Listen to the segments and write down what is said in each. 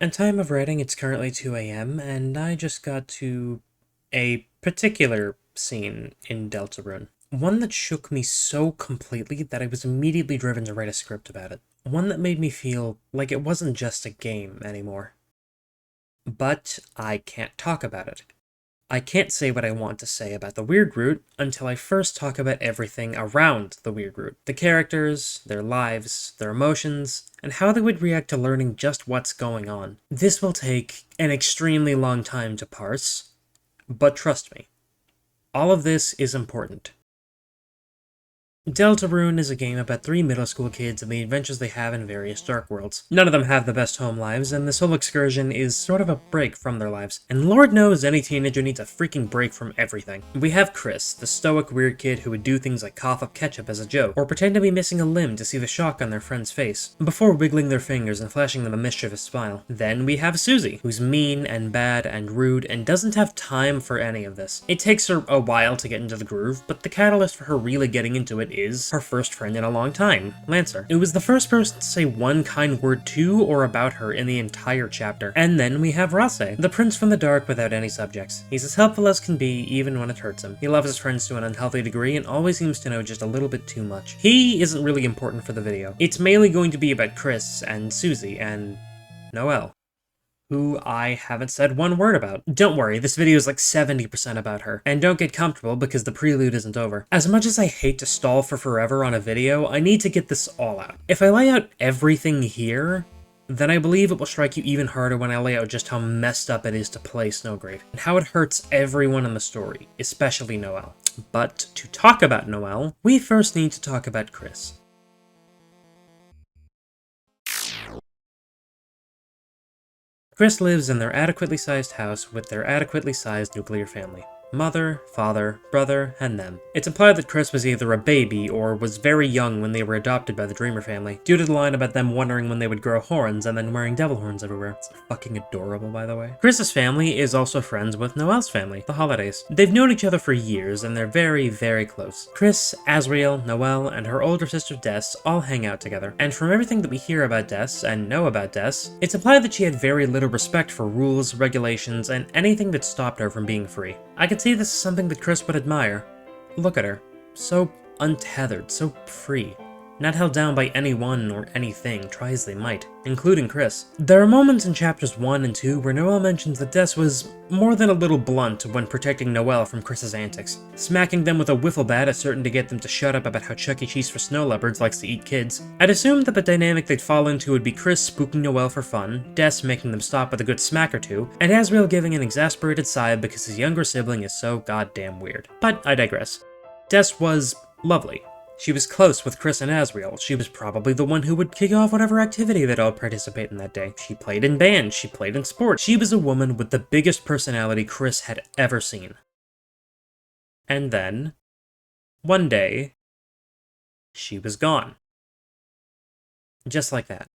At time of writing, it's currently 2 a.m., and I just got to a particular scene in Deltarune. One that shook me so completely that I was immediately driven to write a script about it. One that made me feel like it wasn't just a game anymore. But I can't talk about it. I can't say what I want to say about the Weird Root until I first talk about everything around the Weird Root. The characters, their lives, their emotions, and how they would react to learning just what's going on. This will take an extremely long time to parse, but trust me, all of this is important. Deltarune is a game about 3 middle school kids and the adventures they have in various dark worlds. None of them have the best home lives, and this whole excursion is sort of a break from their lives. And Lord knows any teenager needs a freaking break from everything. We have Kris, the stoic weird kid who would do things like cough up ketchup as a joke, or pretend to be missing a limb to see the shock on their friend's face, before wiggling their fingers and flashing them a mischievous smile. Then we have Susie, who's mean and bad and rude and doesn't have time for any of this. It takes her a while to get into the groove, but the catalyst for her really getting into it is her first friend in a long time, Lancer. It was the first person to say one kind word to or about her in the entire chapter. And then we have ralsei, the prince from the dark without any subjects. He's as helpful as can be, even when it hurts him. He loves his friends to an unhealthy degree and always seems to know just a little bit too much. He isn't really important for the video. It's mainly going to be about Kris and Susie and Noelle, who I haven't said one word about. Don't worry, this video is like 70% about her. And don't get comfortable because the prelude isn't over. As much as I hate to stall for forever on a video, I need to get this all out. If I lay out everything here, then I believe it will strike you even harder when I lay out just how messed up it is to play Snowgrave, and how it hurts everyone in the story, especially Noelle. But to talk about Noelle, we first need to talk about Kris. Kris lives in their adequately sized house with their adequately sized nuclear family. Mother, father, brother, and them. It's implied that Kris was either a baby or was very young when they were adopted by the Dreemurr family, due to the line about them wondering when they would grow horns and then wearing devil horns everywhere. It's fucking adorable, by the way. Kris's family is also friends with Noelle's family, the Holidays. They've known each other for years, and they're very, very close. Kris, Asriel, Noelle, and her older sister Des all hang out together, and from everything that we hear about Des and know about Des, it's implied that she had very little respect for rules, regulations, and anything that stopped her from being free. I could see this is something that Kris would admire. Look at her. So untethered, so free. Not held down by anyone or anything, try as they might, including Kris. There are moments in chapters 1 and 2 where Noelle mentions that Des was more than a little blunt when protecting Noelle from Kris's antics, smacking them with a wiffle bat as certain to get them to shut up about how Chuck E. Cheese for snow leopards likes to eat kids. I'd assumed that the dynamic they'd fall into would be Kris spooking Noelle for fun, Des making them stop with a good smack or two, and Asriel giving an exasperated sigh because his younger sibling is so goddamn weird. But I digress. Des was lovely. She was close with Kris and Asriel. She was probably the one who would kick off whatever activity they'd all participate in that day. She played in bands, she played in sports. She was a woman with the biggest personality Kris had ever seen. And then, one day, she was gone. Just like that.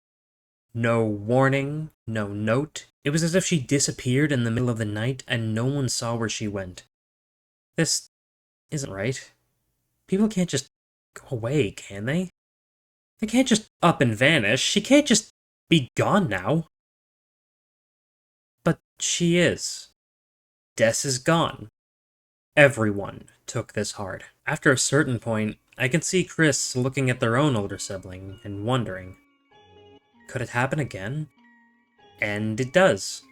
No warning, no note. It was as if she disappeared in the middle of the night and no one saw where she went. This isn't right. People can't just go away, can they? They can't just up and vanish. She can't just be gone now. But she is. Des is gone. Everyone took this hard. After a certain point, I could see Kris looking at their own older sibling and wondering, could it happen again? And it does.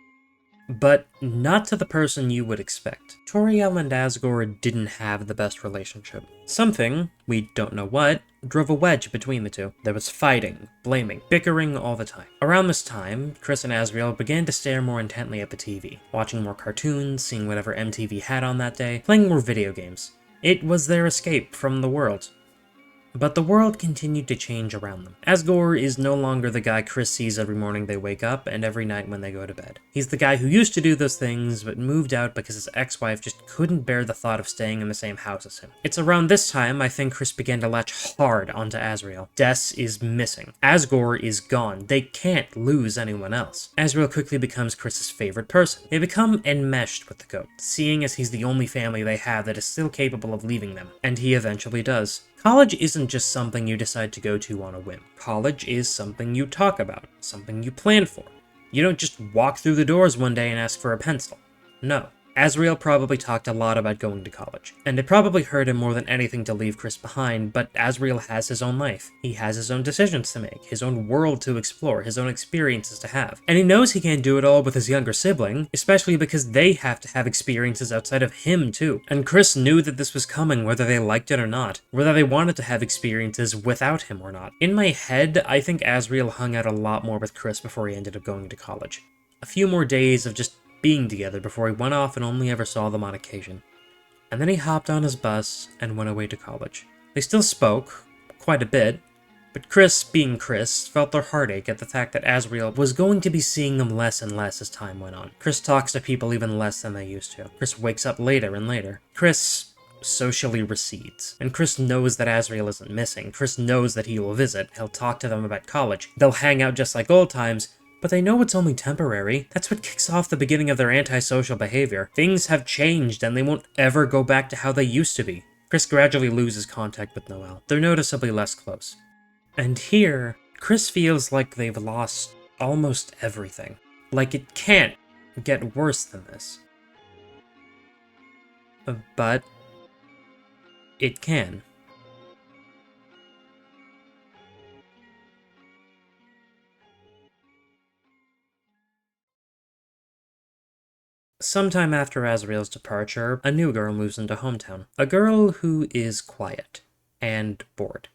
But not to the person you would expect. Toriel and Asgore didn't have the best relationship. Something, we don't know what, drove a wedge between the two. There was fighting, blaming, bickering all the time. Around this time, Kris and Asriel began to stare more intently at the TV, watching more cartoons, seeing whatever MTV had on that day, playing more video games. It was their escape from the world. But the world continued to change around them. Asgore is no longer the guy Kris sees every morning they wake up and every night when they go to bed. He's the guy who used to do those things, but moved out because his ex-wife just couldn't bear the thought of staying in the same house as him. It's around this time I think Kris began to latch hard onto Asriel. Des is missing. Asgore is gone. They can't lose anyone else. Asriel quickly becomes Kris's favorite person. They become enmeshed with the goat, seeing as he's the only family they have that is still capable of leaving them. And he eventually does. College isn't just something you decide to go to on a whim. College is something you talk about, something you plan for, You don't just walk through the doors one day and ask for a pencil. No. Asriel probably talked a lot about going to college, and it probably hurt him more than anything to leave Kris behind, but Asriel has his own life. He has his own decisions to make, his own world to explore, his own experiences to have. And he knows he can't do it all with his younger sibling, especially because they have to have experiences outside of him too. And Kris knew that this was coming whether they liked it or not, whether they wanted to have experiences without him or not. In my head, I think Asriel hung out a lot more with Kris before he ended up going to college. A few more days of just being together before he went off and only ever saw them on occasion. And then he hopped on his bus and went away to college. They still spoke, quite a bit, but Kris, being Kris, felt their heartache at the fact that Asriel was going to be seeing them less and less as time went on. Kris talks to people even less than they used to. Kris wakes up later and later. Kris socially recedes. And Kris knows that Asriel isn't missing. Kris knows that he will visit. He'll talk to them about college. They'll hang out just like old times, but they know it's only temporary. That's what kicks off the beginning of their antisocial behavior. Things have changed, and they won't ever go back to how they used to be. Kris gradually loses contact with Noelle. They're noticeably less close. And here, Kris feels like they've lost almost everything. Like it can't get worse than this. But it can. Sometime after Asriel's departure, a new girl moves into hometown. A girl who is quiet and bored,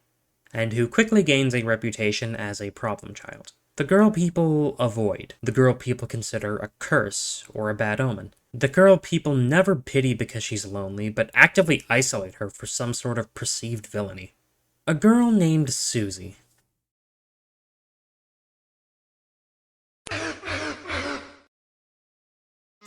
and who quickly gains a reputation as a problem child. The girl people avoid. The girl people consider a curse or a bad omen. The girl people never pity because she's lonely, but actively isolate her for some sort of perceived villainy. A girl named Susie.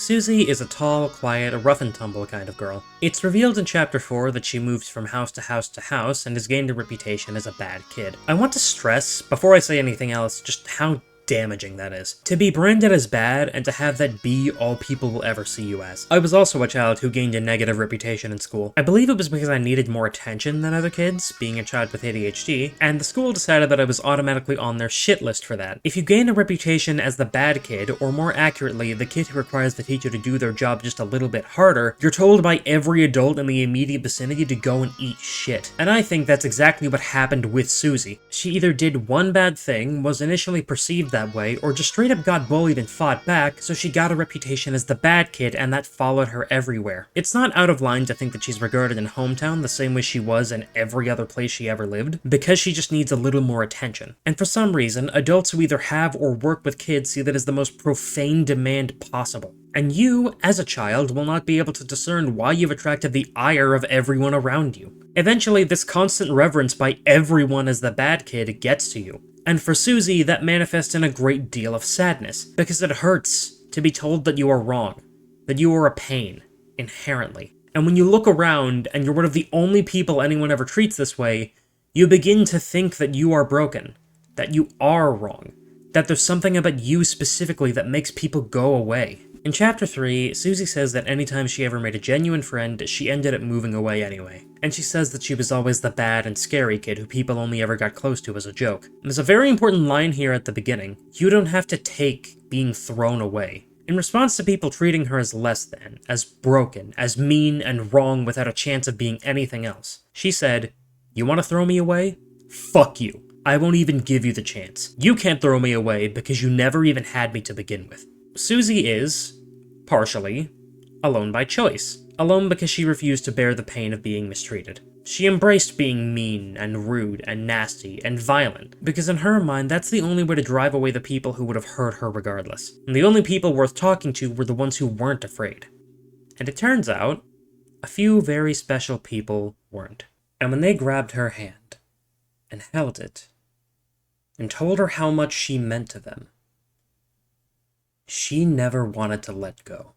Susie is a tall, quiet, rough-and-tumble kind of girl. It's revealed in Chapter 4 that she moves from house to house to house and has gained a reputation as a bad kid. I want to stress, before I say anything else, just how damaging that is. To be branded as bad, and to have that be all people will ever see you as. I was also a child who gained a negative reputation in school. I believe it was because I needed more attention than other kids, being a child with ADHD, and the school decided that I was automatically on their shit list for that. If you gain a reputation as the bad kid, or more accurately, the kid who requires the teacher to do their job just a little bit harder, you're told by every adult in the immediate vicinity to go and eat shit. And I think that's exactly what happened with Susie. She either did one bad thing, was initially perceived that way, or just straight up got bullied and fought back, so she got a reputation as the bad kid, and that followed her everywhere. It's not out of line to think that she's regarded in hometown the same way she was in every other place she ever lived, because she just needs a little more attention. And for some reason, adults who either have or work with kids see that as the most profane demand possible. And you, as a child, will not be able to discern why you've attracted the ire of everyone around you. Eventually, this constant reverence by everyone as the bad kid gets to you. And for Susie, that manifests in a great deal of sadness, because it hurts to be told that you are wrong, that you are a pain, inherently. And when you look around, and you're one of the only people anyone ever treats this way, you begin to think that you are broken, that you are wrong, that there's something about you specifically that makes people go away. In Chapter 3, Susie says that anytime she ever made a genuine friend, she ended up moving away anyway. And she says that she was always the bad and scary kid who people only ever got close to as a joke. And there's a very important line here at the beginning. You don't have to take being thrown away. In response to people treating her as less than, as broken, as mean and wrong without a chance of being anything else, she said, "You want to throw me away? Fuck you. I won't even give you the chance. You can't throw me away because you never even had me to begin with." Susie is, partially, alone by choice. Alone because she refused to bear the pain of being mistreated. She embraced being mean and rude and nasty and violent, because in her mind that's the only way to drive away the people who would have hurt her regardless. And the only people worth talking to were the ones who weren't afraid. And it turns out, a few very special people weren't. And when they grabbed her hand, and held it, and told her how much she meant to them, she never wanted to let go.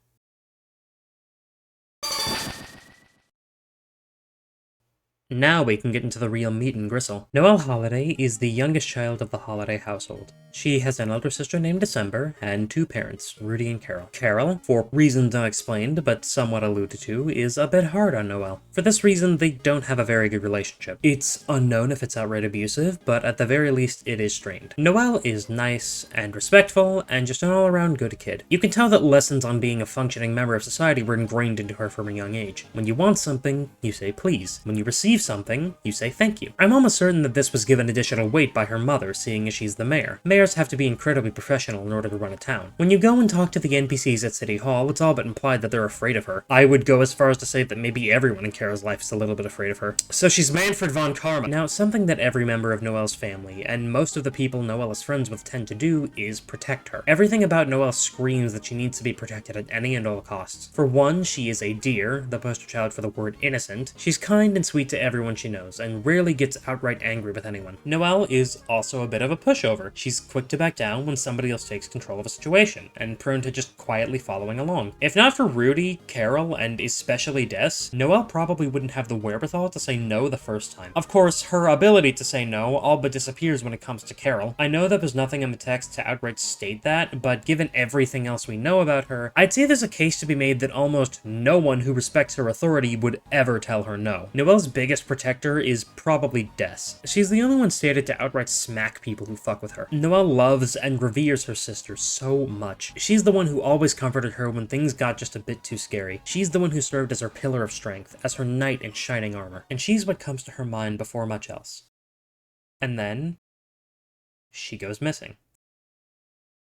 Now we can get into the real meat and gristle. Noelle Holiday is the youngest child of the Holiday household. She has an elder sister named December, and 2 parents, Rudy and Carol. Carol, for reasons unexplained but somewhat alluded to, is a bit hard on Noelle. For this reason, they don't have a very good relationship. It's unknown if it's outright abusive, but at the very least, it is strained. Noelle is nice and respectful, and just an all-around good kid. You can tell that lessons on being a functioning member of society were ingrained into her from a young age. When you want something, you say please. When you receive something, you say thank you. I'm almost certain that this was given additional weight by her mother, seeing as she's the mayor. Mayors have to be incredibly professional in order to run a town. When you go and talk to the NPCs at City Hall, it's all but implied that they're afraid of her. I would go as far as to say that maybe everyone in Carol's life is a little bit afraid of her. So she's Manfred von Karma. Now, something that every member of Noelle's family, and most of the people Noelle is friends with, tend to do is protect her. Everything about Noelle screams that she needs to be protected at any and all costs. For one, she is a dear, the poster child for the word innocent. She's kind and sweet to everyone she knows, and rarely gets outright angry with anyone. Noelle is also a bit of a pushover. She's quick to back down when somebody else takes control of a situation, and prone to just quietly following along. If not for Rudy, Carol, and especially Des, Noelle probably wouldn't have the wherewithal to say no the first time. Of course, her ability to say no all but disappears when it comes to Carol. I know that there's nothing in the text to outright state that, but given everything else we know about her, I'd say there's a case to be made that almost no one who respects her authority would ever tell her no. Noelle's biggest protector is probably Des. She's the only one stated to outright smack people who fuck with her. Noelle loves and reveres her sister so much. She's the one who always comforted her when things got just a bit too scary. She's the one who served as her pillar of strength, as her knight in shining armor, and she's what comes to her mind before much else. And then she goes missing.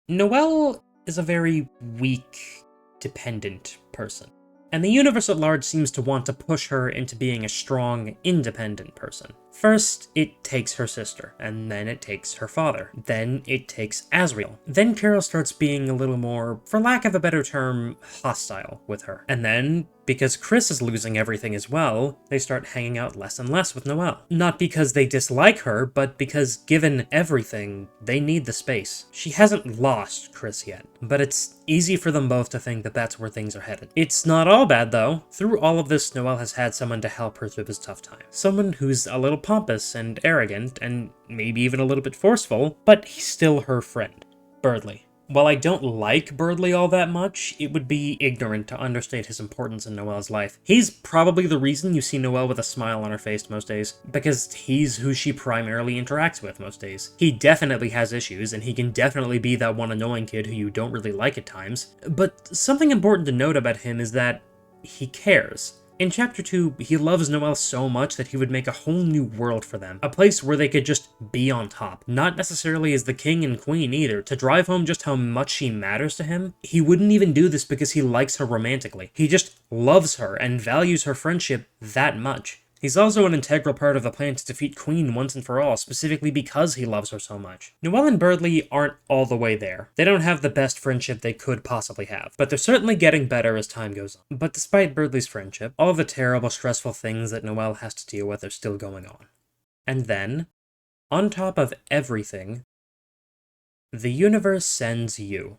Noelle is a very weak, dependent person, and the universe at large seems to want to push her into being a strong, independent person. First, it takes her sister, and then it takes her father. Then it takes Asriel. Then Carol starts being a little more, for lack of a better term, hostile with her. And then, because Kris is losing everything as well, they start hanging out less and less with Noelle. Not because they dislike her, but because given everything, they need the space. She hasn't lost Kris yet, but it's easy for them both to think that that's where things are headed. It's not all bad though. Through all of this, Noelle has had someone to help her through this tough time. Someone who's a little pompous and arrogant, and maybe even a little bit forceful, but he's still her friend, Berdly. While I don't like Berdly all that much, it would be ignorant to understate his importance in Noelle's life. He's probably the reason you see Noelle with a smile on her face most days, because he's who she primarily interacts with most days. He definitely has issues, and he can definitely be that one annoying kid who you don't really like at times, but something important to note about him is that he cares. In Chapter 2, he loves Noelle so much that he would make a whole new world for them. A place where they could just be on top. Not necessarily as the king and queen either. To drive home just how much she matters to him, he wouldn't even do this because he likes her romantically. He just loves her and values her friendship that much. He's also an integral part of the plan to defeat Queen once and for all, specifically because he loves her so much. Noelle and Berdly aren't all the way there. They don't have the best friendship they could possibly have, but they're certainly getting better as time goes on. But despite Berdly's friendship, all of the terrible, stressful things that Noelle has to deal with are still going on. And then, on top of everything, the universe sends you.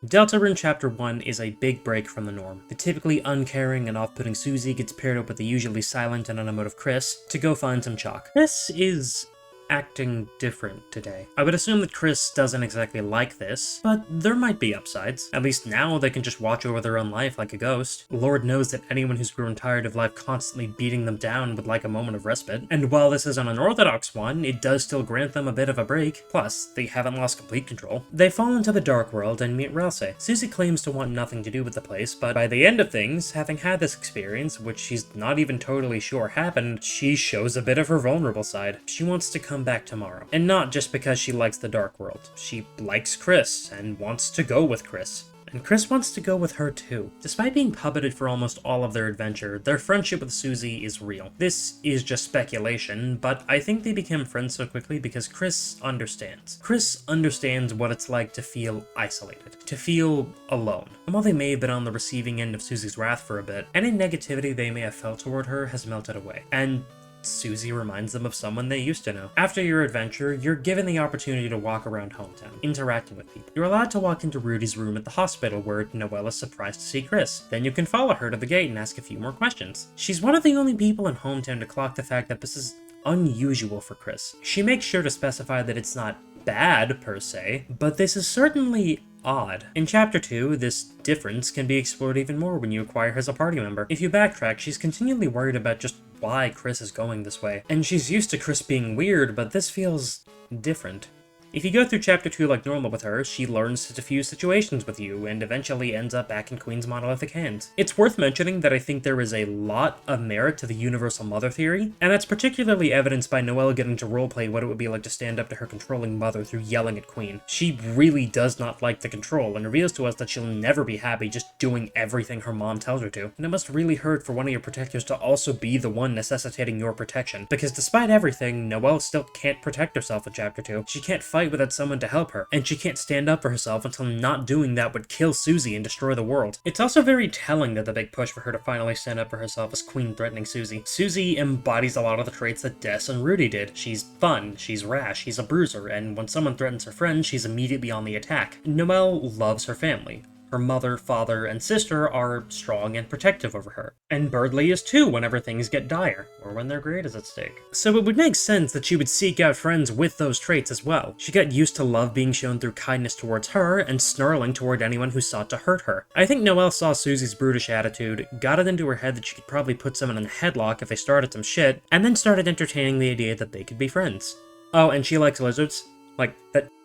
Deltarune Chapter 1 is a big break from the norm. The typically uncaring and off-putting Susie gets paired up with the usually silent and unemotive Kris to go find some chalk. Kris is acting different today. I would assume that Kris doesn't exactly like this, but there might be upsides. At least now they can just watch over their own life like a ghost. Lord knows that anyone who's grown tired of life constantly beating them down would like a moment of respite. And while this is an unorthodox one, it does still grant them a bit of a break. Plus, they haven't lost complete control. They fall into the dark world and meet Ralsei. Susie claims to want nothing to do with the place, but by the end of things, having had this experience, which she's not even totally sure happened, she shows a bit of her vulnerable side. She wants to come back tomorrow. And not just because she likes the dark world. She likes Kris and wants to go with Kris. And Kris wants to go with her too. Despite being puppeted for almost all of their adventure, their friendship with Susie is real. This is just speculation, but I think they became friends so quickly because Kris understands. Kris understands what it's like to feel isolated, to feel alone. And while they may have been on the receiving end of Susie's wrath for a bit, any negativity they may have felt toward her has melted away. And Susie reminds them of someone they used to know. After your adventure, you're given the opportunity to walk around hometown, interacting with people. You're allowed to walk into Rudy's room at the hospital where Noelle is surprised to see Kris. Then you can follow her to the gate and ask a few more questions. She's one of the only people in hometown to clock the fact that this is unusual for Kris. She makes sure to specify that it's not bad, per se, but this is certainly odd. In Chapter 2, this difference can be explored even more when you acquire her as a party member. If you backtrack, she's continually worried about just why Kris is going this way, and she's used to Kris being weird, but this feels different. If you go through Chapter 2 like normal with her, she learns to diffuse situations with you, and eventually ends up back in Queen's monolithic hands. It's worth mentioning that I think there is a lot of merit to the Universal Mother theory, and that's particularly evidenced by Noelle getting to roleplay what it would be like to stand up to her controlling mother through yelling at Queen. She really does not like the control, and reveals to us that she'll never be happy just doing everything her mom tells her to. And it must really hurt for one of your protectors to also be the one necessitating your protection, because despite everything, Noelle still can't protect herself in Chapter 2. She can't fight without someone to help her, and she can't stand up for herself until not doing that would kill Susie and destroy the world. It's also very telling that the big push for her to finally stand up for herself is Queen threatening Susie. Susie embodies a lot of the traits that Des and Rudy did. She's fun, she's rash, she's a bruiser, and when someone threatens her friend, she's immediately on the attack. Noelle loves her family. Her mother, father, and sister are strong and protective over her. And Birdley is too whenever things get dire, or when their grade is at stake. So it would make sense that she would seek out friends with those traits as well. She got used to love being shown through kindness towards her, and snarling toward anyone who sought to hurt her. I think Noelle saw Susie's brutish attitude, got it into her head that she could probably put someone in a headlock if they started some shit, and then started entertaining the idea that they could be friends. Oh, and she likes lizards? Like,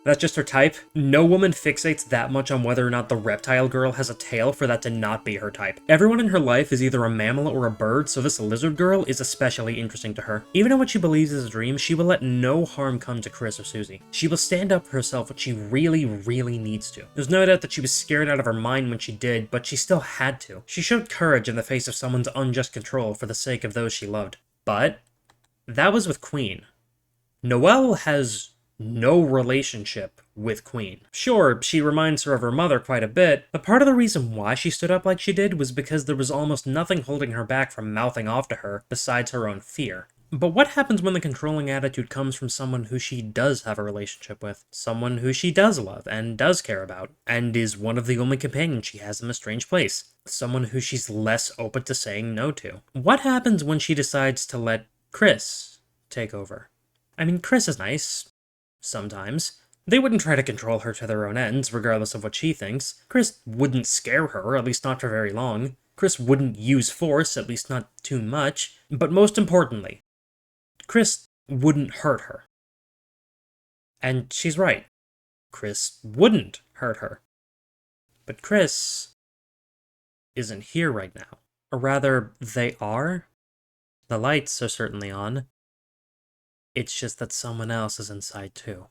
that's just her type? No woman fixates that much on whether or not the reptile girl has a tail for that to not be her type. Everyone in her life is either a mammal or a bird, so this lizard girl is especially interesting to her. Even in what she believes is a dream, she will let no harm come to Kris or Susie. She will stand up for herself when she really, really needs to. There's no doubt that she was scared out of her mind when she did, but she still had to. She showed courage in the face of someone's unjust control for the sake of those she loved. But that was with Queen. Noelle has no relationship with Queen. Sure, she reminds her of her mother quite a bit, but part of the reason why she stood up like she did was because there was almost nothing holding her back from mouthing off to her besides her own fear. But what happens when the controlling attitude comes from someone who she does have a relationship with? Someone who she does love and does care about, and is one of the only companions she has in a strange place. Someone who she's less open to saying no to. What happens when she decides to let Kris take over? I mean, Kris is nice. Sometimes. They wouldn't try to control her to their own ends, regardless of what she thinks. Kris wouldn't scare her, at least not for very long. Kris wouldn't use force, at least not too much. But most importantly, Kris wouldn't hurt her. And she's right. Kris wouldn't hurt her. But Kris isn't here right now. Or rather, they are. The lights are certainly on. It's just that someone else is inside too.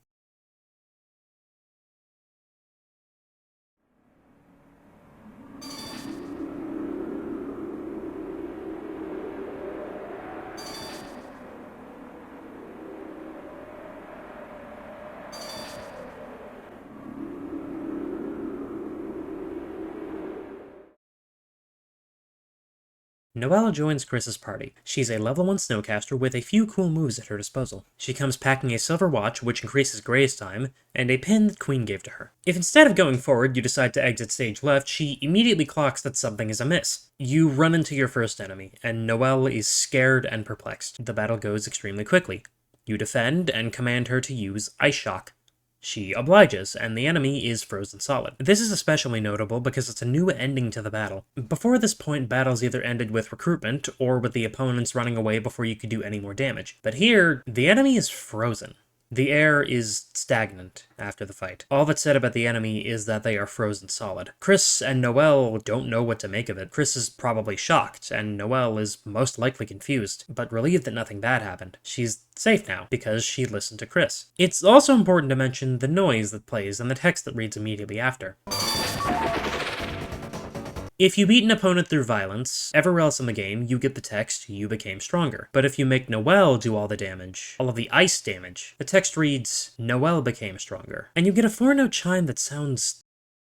Noelle joins Kris's party. She's a level 1 snowcaster with a few cool moves at her disposal. She comes packing a silver watch, which increases graze time, and a pin that Queen gave to her. If instead of going forward you decide to exit stage left, she immediately clocks that something is amiss. You run into your first enemy, and Noelle is scared and perplexed. The battle goes extremely quickly. You defend and command her to use Ice Shock. She obliges, and the enemy is frozen solid. This is especially notable because it's a new ending to the battle. Before this point, battles either ended with recruitment, or with the opponents running away before you could do any more damage. But here, the enemy is frozen. The air is stagnant after the fight. All that's said about the enemy is that they are frozen solid. Kris and Noelle don't know what to make of it. Kris is probably shocked, and Noelle is most likely confused, but relieved that nothing bad happened. She's safe now, because she listened to Kris. It's also important to mention the noise that plays and the text that reads immediately after. If you beat an opponent through violence, everywhere else in the game, you get the text, "You became stronger." But if you make Noelle do all the damage, all of the ice damage, the text reads, "Noelle became stronger." And you get a 4-note chime that sounds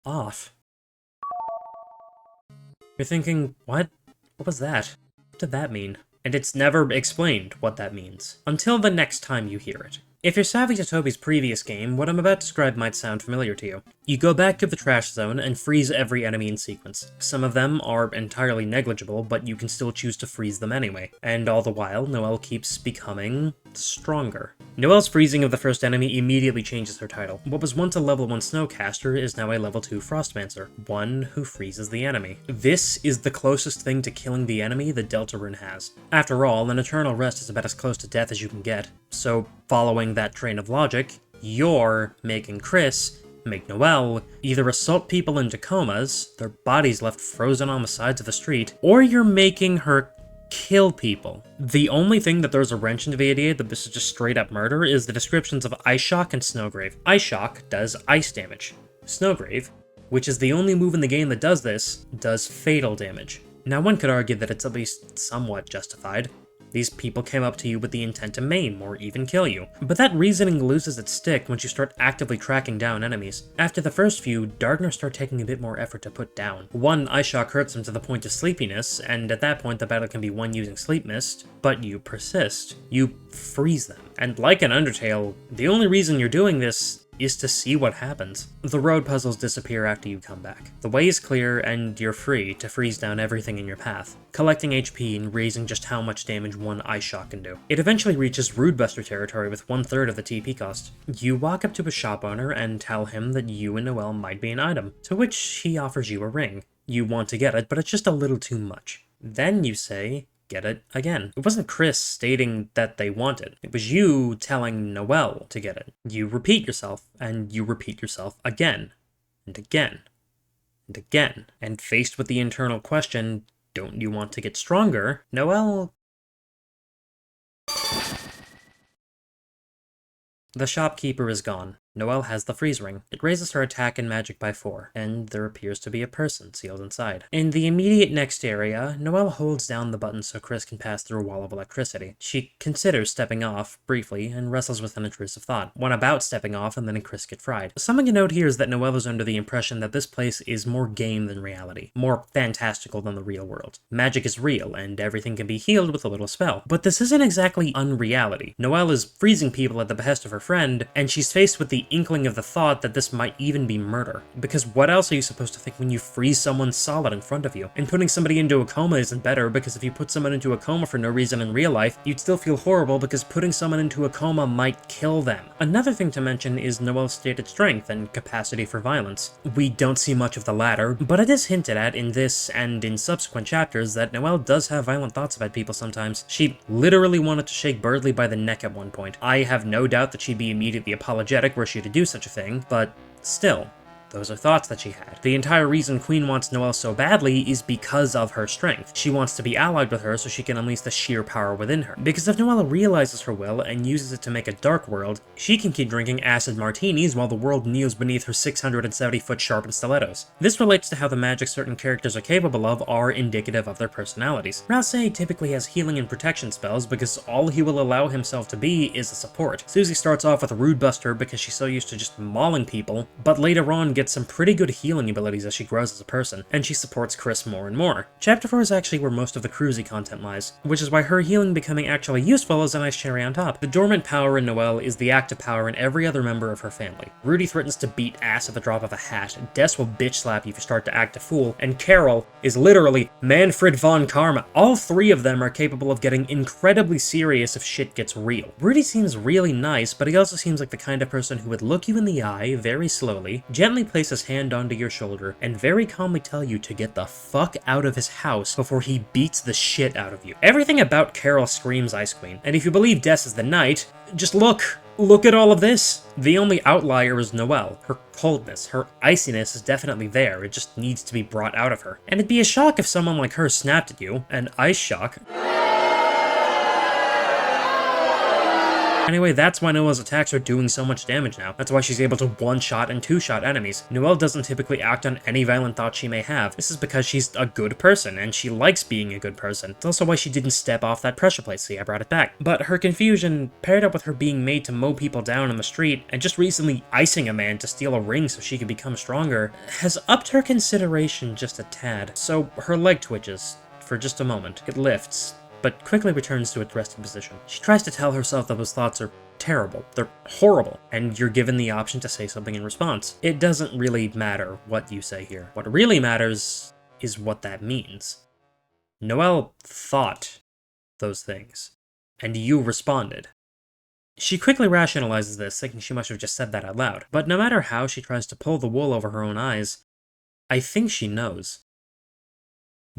off. You're thinking, what? What was that? What did that mean? And it's never explained what that means, until the next time you hear it. If you're savvy to Toby's previous game, what I'm about to describe might sound familiar to you. You go back to the trash zone and freeze every enemy in sequence. Some of them are entirely negligible, but you can still choose to freeze them anyway. And all the while, Noelle keeps becoming stronger. Noelle's freezing of the first enemy immediately changes her title. What was once a level 1 Snowcaster is now a level 2 Frostmancer, one who freezes the enemy. This is the closest thing to killing the enemy that Deltarune has. After all, an Eternal Rest is about as close to death as you can get, so following that train of logic, you're making Kris make Noelle either assault people into comas, their bodies left frozen on the sides of the street, or you're making her kill people. The only thing that throws a wrench into the idea that this is just straight up murder is the descriptions of Ice Shock and Snowgrave. Ice Shock does ice damage. Snowgrave, which is the only move in the game that does this, does fatal damage. Now one could argue that it's at least somewhat justified. These people came up to you with the intent to maim, or even kill you. But that reasoning loses its stick once you start actively tracking down enemies. After the first few, Darkners start taking a bit more effort to put down. One Ice Shock hurts them to the point of sleepiness, and at that point the battle can be won using Sleep Mist, but you persist. You freeze them. And like in Undertale, the only reason you're doing this is to see what happens. The road puzzles disappear after you come back. The way is clear, and you're free to freeze down everything in your path, collecting HP and raising just how much damage one Ice Shock can do. It eventually reaches Rudebuster territory with 1/3 of the TP cost. You walk up to a shop owner and tell him that you and Noelle might be an item, to which he offers you a ring. You want to get it, but it's just a little too much. Then you say, get it again. It wasn't Kris stating that they want it. It was you telling Noelle to get it. You repeat yourself, and you repeat yourself again, and again, and again. And faced with the internal question, don't you want to get stronger, Noelle... The shopkeeper is gone. Noelle has the freeze ring. It raises her attack and magic by 4, and there appears to be a person sealed inside. In the immediate next area, Noelle holds down the button so Kris can pass through a wall of electricity. She considers stepping off, briefly, and wrestles with an intrusive thought. One about stepping off and letting Kris get fried. Something to note here is that Noelle is under the impression that this place is more game than reality, more fantastical than the real world. Magic is real, and everything can be healed with a little spell. But this isn't exactly unreality. Noelle is freezing people at the behest of her friend, and she's faced with the inkling of the thought that this might even be murder. Because what else are you supposed to think when you freeze someone solid in front of you? And putting somebody into a coma isn't better, because if you put someone into a coma for no reason in real life, you'd still feel horrible because putting someone into a coma might kill them. Another thing to mention is Noelle's stated strength and capacity for violence. We don't see much of the latter, but it is hinted at in this and in subsequent chapters that Noelle does have violent thoughts about people sometimes. She literally wanted to shake Birdley by the neck at one point. I have no doubt that she'd be immediately apologetic were she to do such a thing, but still, those are thoughts that she had. The entire reason Queen wants Noelle so badly is because of her strength. She wants to be allied with her so she can unleash the sheer power within her. Because if Noelle realizes her will and uses it to make a dark world, she can keep drinking acid martinis while the world kneels beneath her 670-foot sharpened stilettos. This relates to how the magic certain characters are capable of are indicative of their personalities. Ralsei typically has healing and protection spells because all he will allow himself to be is a support. Susie starts off with a Rudebuster because she's so used to just mauling people, but later on gets some pretty good healing abilities as she grows as a person, and she supports Kris more and more. Chapter 4 is actually where most of the cruisy content lies, which is why her healing becoming actually useful is a nice cherry on top. The dormant power in Noelle is the active power in every other member of her family. Rudy threatens to beat ass at the drop of a hat, Des will bitch slap you if you start to act a fool, and Carol is literally Manfred von Karma. All three of them are capable of getting incredibly serious if shit gets real. Rudy seems really nice, but he also seems like the kind of person who would look you in the eye very slowly, gently place his hand onto your shoulder, and very calmly tell you to get the fuck out of his house before he beats the shit out of you. Everything about Carol screams Ice Queen, and if you believe Des is the knight, just look at all of this. The only outlier is Noelle. Her coldness, her iciness is definitely there, it just needs to be brought out of her. And it'd be a shock if someone like her snapped at you, an ice shock. Anyway, that's why Noelle's attacks are doing so much damage now. That's why she's able to one-shot and two-shot enemies. Noelle doesn't typically act on any violent thoughts she may have. This is because she's a good person, and she likes being a good person. It's also why she didn't step off that pressure plate. See, I brought it back. But her confusion, paired up with her being made to mow people down on the street, and just recently icing a man to steal a ring so she could become stronger, has upped her consideration just a tad. So her leg twitches for just a moment. It lifts, but quickly returns to its resting position. She tries to tell herself that those thoughts are terrible, they're horrible, and you're given the option to say something in response. It doesn't really matter what you say here. What really matters is what that means. Noelle thought those things, and you responded. She quickly rationalizes this, thinking she must have just said that out loud, but no matter how she tries to pull the wool over her own eyes, I think she knows.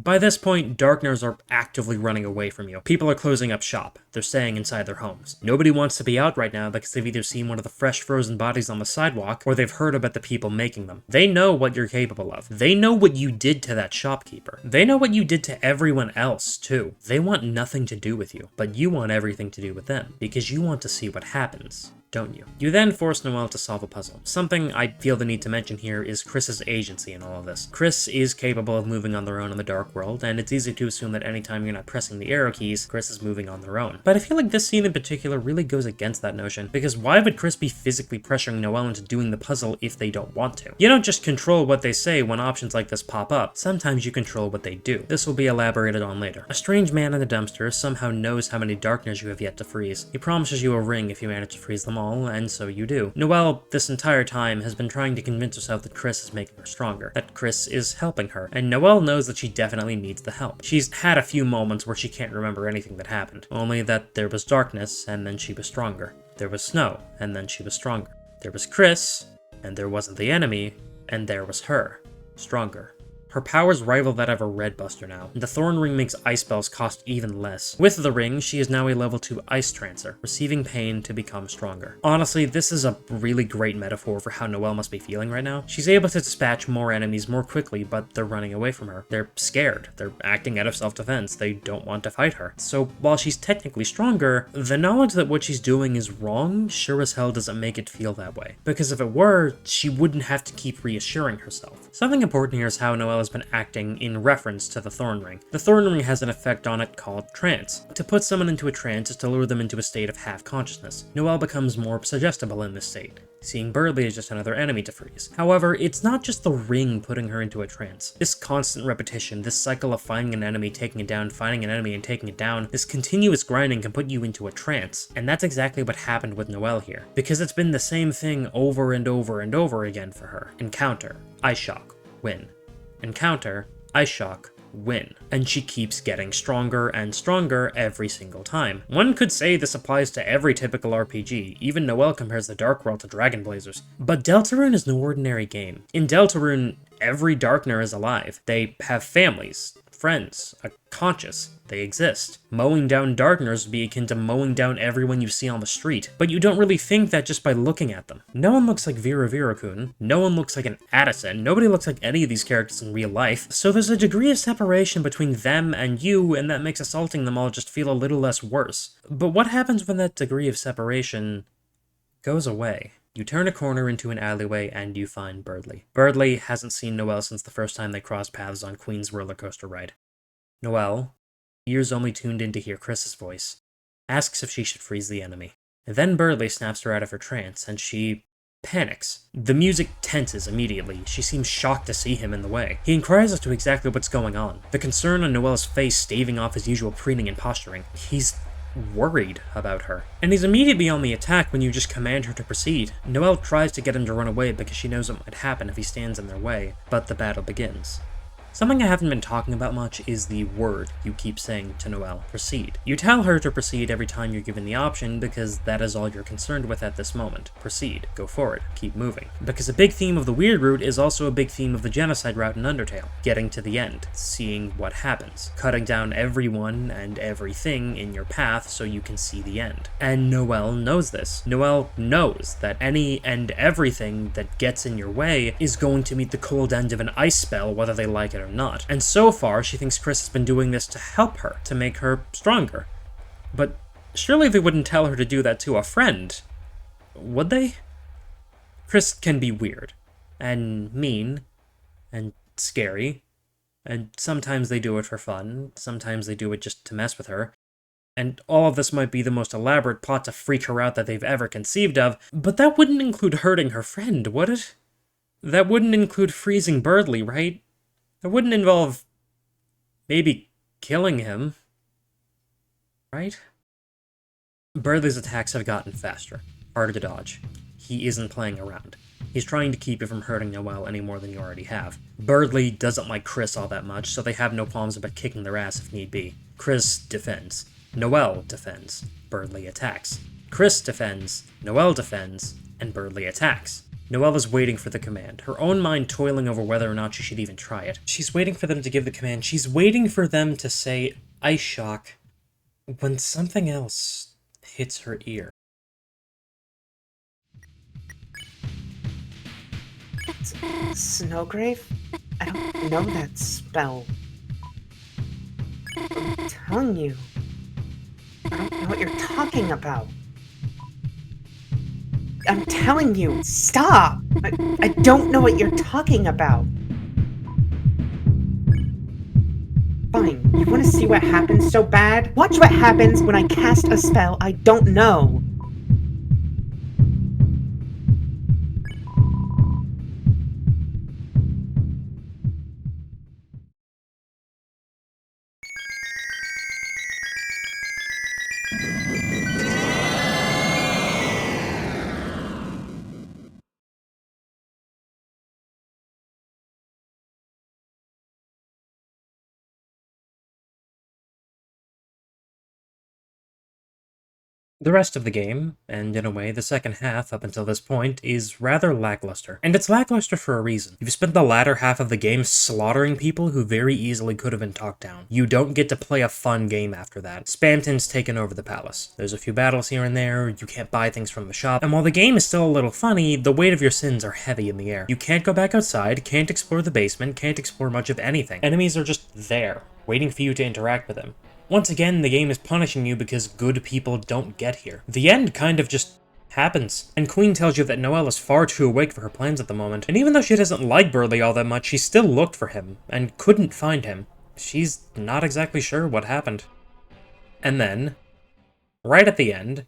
By this point, Darkners are actively running away from you. People are closing up shop. They're staying inside their homes. Nobody wants to be out right now because they've either seen one of the fresh frozen bodies on the sidewalk, or they've heard about the people making them. They know what you're capable of. They know what you did to that shopkeeper. They know what you did to everyone else, too. They want nothing to do with you, but you want everything to do with them, because you want to see what happens, don't you? You then force Noelle to solve a puzzle. Something I feel the need to mention here is Kris's agency in all of this. Kris is capable of moving on their own in the dark world, and it's easy to assume that anytime you're not pressing the arrow keys, Kris is moving on their own. But I feel like this scene in particular really goes against that notion, because why would Kris be physically pressuring Noelle into doing the puzzle if they don't want to? You don't just control what they say when options like this pop up, sometimes you control what they do. This will be elaborated on later. A strange man in the dumpster somehow knows how many Darkners you have yet to freeze. He promises you a ring if you manage to freeze them all, and so you do. Noelle, this entire time, has been trying to convince herself that Kris is making her stronger, that Kris is helping her, and Noelle knows that she definitely needs the help. She's had a few moments where she can't remember anything that happened, only that there was darkness, and then she was stronger. There was snow, and then she was stronger. There was Kris, and there wasn't the enemy, and there was her, stronger. Her powers rival that of a Red Buster now, and the Thorn Ring makes ice spells cost even less. With the ring, she is now a level 2 Ice Trancer, receiving pain to become stronger. Honestly, this is a really great metaphor for how Noelle must be feeling right now. She's able to dispatch more enemies more quickly, but they're running away from her. They're scared. They're acting out of self-defense. They don't want to fight her. So while she's technically stronger, the knowledge that what she's doing is wrong sure as hell doesn't make it feel that way. Because if it were, she wouldn't have to keep reassuring herself. Something important here is how Noelle has been acting in reference to the Thorn Ring. The Thorn Ring has an effect on it called trance. To put someone into a trance is to lure them into a state of half-consciousness. Noelle becomes more suggestible in this state, seeing Berdly as just another enemy to freeze. However, it's not just the ring putting her into a trance. This constant repetition, this cycle of finding an enemy, taking it down, finding an enemy and taking it down, this continuous grinding can put you into a trance. And that's exactly what happened with Noelle here. Because it's been the same thing over and over and over again for her. Encounter, Ice Shock, win. Encounter, Ice Shock, win. And she keeps getting stronger and stronger every single time. One could say this applies to every typical RPG, even Noelle compares the Dark World to Dragon Blazers. But Deltarune is no ordinary game. In Deltarune, every Darkner is alive. They have families, friends, a conscience. They exist. Mowing down Darkners would be akin to mowing down everyone you see on the street, but you don't really think that just by looking at them. No one looks like Vera-Vera-kun, no one looks like an Addison, nobody looks like any of these characters in real life, so there's a degree of separation between them and you, and that makes assaulting them all just feel a little less worse. But what happens when that degree of separation goes away? You turn a corner into an alleyway and you find Berdly. Berdly hasn't seen Noelle since the first time they crossed paths on Queen's roller coaster ride. Noelle, ears only tuned in to hear Kris's voice, asks if she should freeze the enemy. And then Berdly snaps her out of her trance, and she panics. The music tenses immediately. She seems shocked to see him in the way. He inquires as to exactly what's going on, the concern on Noelle's face staving off his usual preening and posturing. He's worried about her. And he's immediately on the attack when you just command her to proceed. Noelle tries to get him to run away because she knows what might happen if he stands in their way, but the battle begins. Something I haven't been talking about much is the word you keep saying to Noelle, proceed. You tell her to proceed every time you're given the option because that is all you're concerned with at this moment. Proceed, go forward, keep moving. Because a big theme of the weird route is also a big theme of the genocide route in Undertale. Getting to the end, seeing what happens, cutting down everyone and everything in your path so you can see the end. And Noelle knows this. Noelle knows that any and everything that gets in your way is going to meet the cold end of an ice spell whether they like it or not. And so far, she thinks Kris has been doing this to help her, to make her stronger. But surely they wouldn't tell her to do that to a friend, would they? Kris can be weird, and mean, and scary, and sometimes they do it for fun, sometimes they do it just to mess with her. And all of this might be the most elaborate plot to freak her out that they've ever conceived of, but that wouldn't include hurting her friend, would it? That wouldn't include freezing Berdly, right? It wouldn't involve maybe killing him. right? Berdly's attacks have gotten faster, harder to dodge. He isn't playing around. He's trying to keep you from hurting Noelle any more than you already have. Berdly doesn't like Kris all that much, so they have no qualms about kicking their ass if need be. Kris defends. Noelle defends. Berdly attacks. Kris defends. Noelle defends. And Berdly attacks. Noelle is waiting for the command, her own mind toiling over whether or not she should even try it. She's waiting for them to give the command. She's waiting for them to say, Ice Shock, when something else hits her ear. Snowgrave? I don't know that spell. I'm telling you. I don't know what you're talking about. I'm telling you, stop! I don't know what you're talking about. Fine, you want to see what happens so bad? Watch what happens when I cast a spell I don't know. The rest of the game, and in a way the second half up until this point, is rather lackluster. And it's lackluster for a reason. You've spent the latter half of the game slaughtering people who very easily could have been talked down. You don't get to play a fun game after that. Spamton's taken over the palace. There's a few battles here and there, you can't buy things from the shop, and while the game is still a little funny, the weight of your sins are heavy in the air. You can't go back outside, can't explore the basement, can't explore much of anything. Enemies are just there, waiting for you to interact with them. Once again, the game is punishing you because good people don't get here. The end kind of just happens. And Queen tells you that Noelle is far too awake for her plans at the moment. And even though she doesn't like Berdly all that much, she still looked for him and couldn't find him. She's not exactly sure what happened. And then, right at the end,